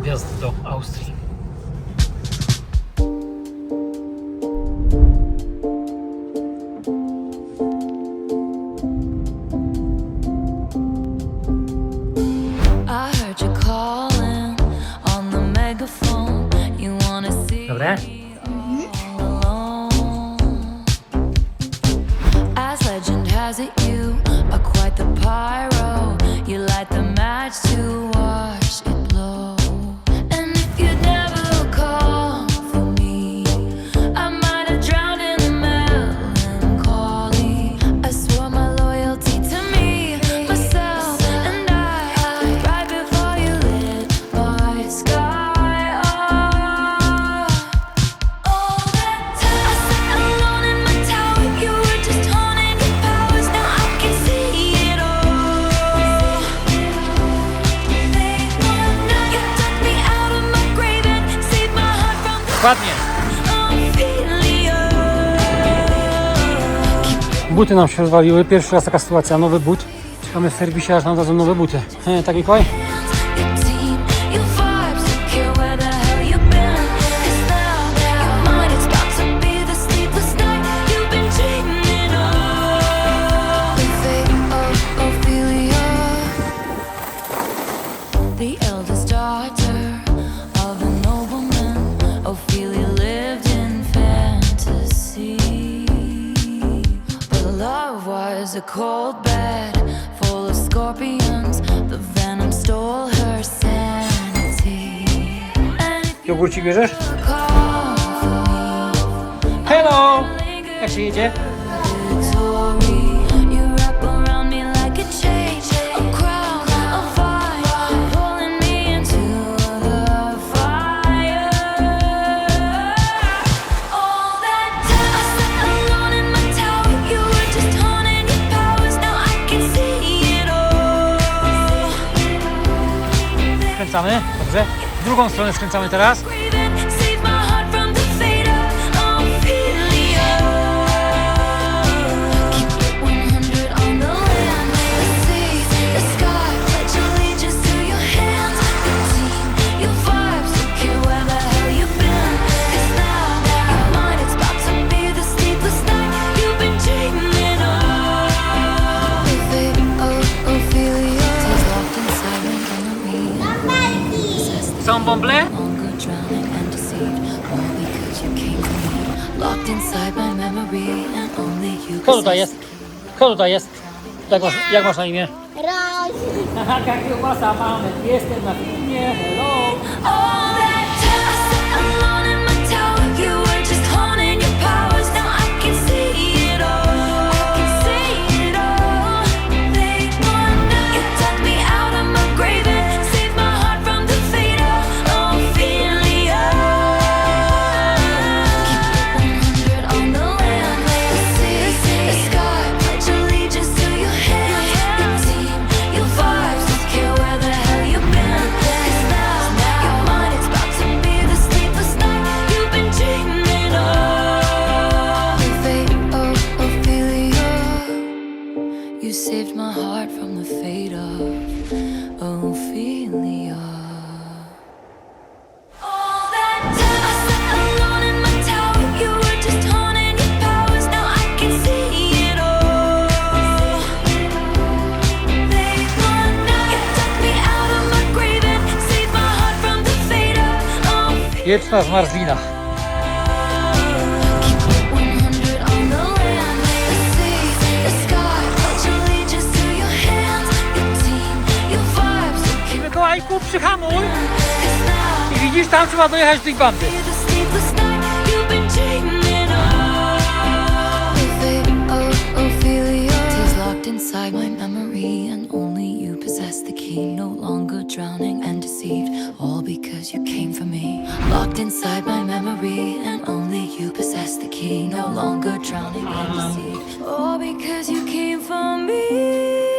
wjazd do Austrii. Dobre? As legend has it, you are quite the pyro. You light the match to watch it blow. And if you'd never call for me, I might have drowned in the melancholy. I swore my loyalty to me, myself, and I right before you lit my sky up. All that time I sat alone in my tower, you were just honing your powers. Now I can see it all. You took me out of my grave and saved my heart from the Ładnie. Ophelia. Buty nam się rozwaliły. Pierwszy raz taka sytuacja. Nowy but. Czekamy w serwisie, aż nam dadzą nowe buty. Tak, Mikołaj? Your team, your vibes, you care where the hell you've been. 'Cause now your mind is about to be the sleepless night you've been dreaming of. The fate of Ophelia, the eldest daughter of a nobleman. Ophelia lived in fantasy, but love was a cold bed full of scorpions. The venom stole her sanity. And if you Jogurcik bierzesz? call for me, Hello! Jak się jedzie? victory, you wrap around me like a chain, a crown, a vine, pulling me into the fire. All that time I sat alone in my tower, you were just honing your powers. Now I can see it all. Skręcamy. Dobrze. W drugą stronę skręcamy teraz. Grieving, save my heart from the fate of Ophelia. Keep it 100 on the land, the sea, the sky. Pledge allegiance to your hands, your team, your vibes. Don't care where the hell you've been. 'Cause now your mind is about to be the sleepless night you've been dreaming of. The fate of Ophelia is locked inside my memory. Są bąble? Longer drowning and deceived, all because you came to me. Locked inside my memory and only you. Kto tutaj jest? Kto tutaj jest? Jak masz na imię? Rozi. Taka kiełbasa mamy. Jestem na filmie. Hello! All that time I sat alone in my tower, you were just honing your powers. Now I can see it all. I can see it all. Late one night, you dug me out of my grave and saved my heart from the fate of Ophelia. Keep it 100 on the land, the sea, the sky. Pledge allegiance to your hands, your team, your vibes. Don't care where the hell you've been. 'Cause now your mind is about to be the sleepless night you've been dreaming of. The fate of Ophelia, you saved my heart from the fate of Ophelia. All that time I sat alone in my tower, you were just honing your powers. Now I can see it all. Late one night, you dug me out of my grave and saved my heart from the fate of Ophelia. Wieczna zmarzlina. Keep it 100 on the land, the sea, the sky. Pledge allegiance to your hands, your team, your vibes. I Mikołajku, przyhamuj! 'Cause now I widzisz, tam trzeba dojechać do tej bandy. the sleepless night you've been dreaming of. The fate of Ophelia is locked inside my memory, and only you possess the key. No longer drowning and deceived, all because you came for me. Locked inside my memory, and only you possess the key. No longer drowning and deceived, all because you came for me.